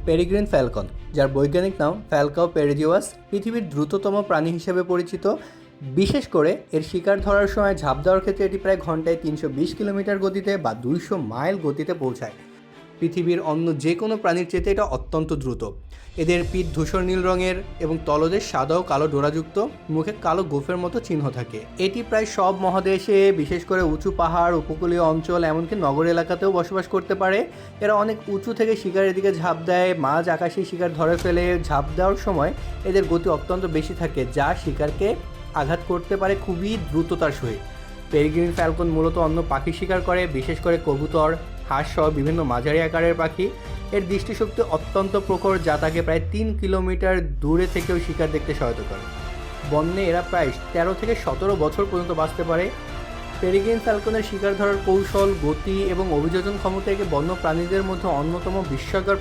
Peregrine Falcon, যার বৈজ্ঞানিক নাম ফ্যালকাও পেরেজিওয়াস, পৃথিবীর দ্রুততম প্রাণী হিসেবে পরিচিত। বিশেষ করে এর শিকার ধরার সময় ঝাঁপ দেওয়ার ক্ষেত্রে এটি প্রায় ঘন্টায় ৩২০ কিলোমিটার গতিতে বা ২০০ মাইল গতিতে পৌঁছায়। পৃথিবীর অন্য যে কোনো প্রাণীর চেয়ে এটা অত্যন্ত দ্রুত। এদের পিঠ ধূসর নীল রঙের এবং তলদেশ সাদা ও কালো ডোরাযুক্ত, মুখে কালো গোফের মতো চিহ্ন থাকে। এটি প্রায় সব মহাদেশে, বিশেষ করে উঁচু পাহাড়, উপকূলীয় অঞ্চল, এমনকি নগর এলাকাতেও বসবাস করতে পারে। এরা অনেক উঁচু থেকে শিকারের দিকে ঝাঁপ দেয়, মাঝ আকাশে শিকার ধরে ফেলে। ঝাঁপ দেওয়ার সময় এদের গতি অত্যন্ত বেশি থাকে, যা শিকারকে আঘাত করতে পারে খুবই দ্রুততার সহিত। পেরিগ্রিন ফ্যালকন মূলত অন্য পাখি শিকার করে, বিশেষ করে কবুতর, হাঁস সহ বিভিন্ন মাঝারি আকারের পাখি। এর দৃষ্টিশক্তি অত্যন্ত প্রখর, যা তাকে প্রায় ৩ কিলোমিটার দূরে থেকেও শিকার দেখতে সহায়তা করে। বন্যে এরা প্রায় ১৩ থেকে ১৭ বছর পর্যন্ত বাঁচতে পারে। পেরিগ্রিন ফ্যালকনের শিকার ধরার কৌশল, গতি এবং অভিযোজন ক্ষমতা একে বন্য প্রাণীদের মধ্যে অন্যতম বিস্ময়কর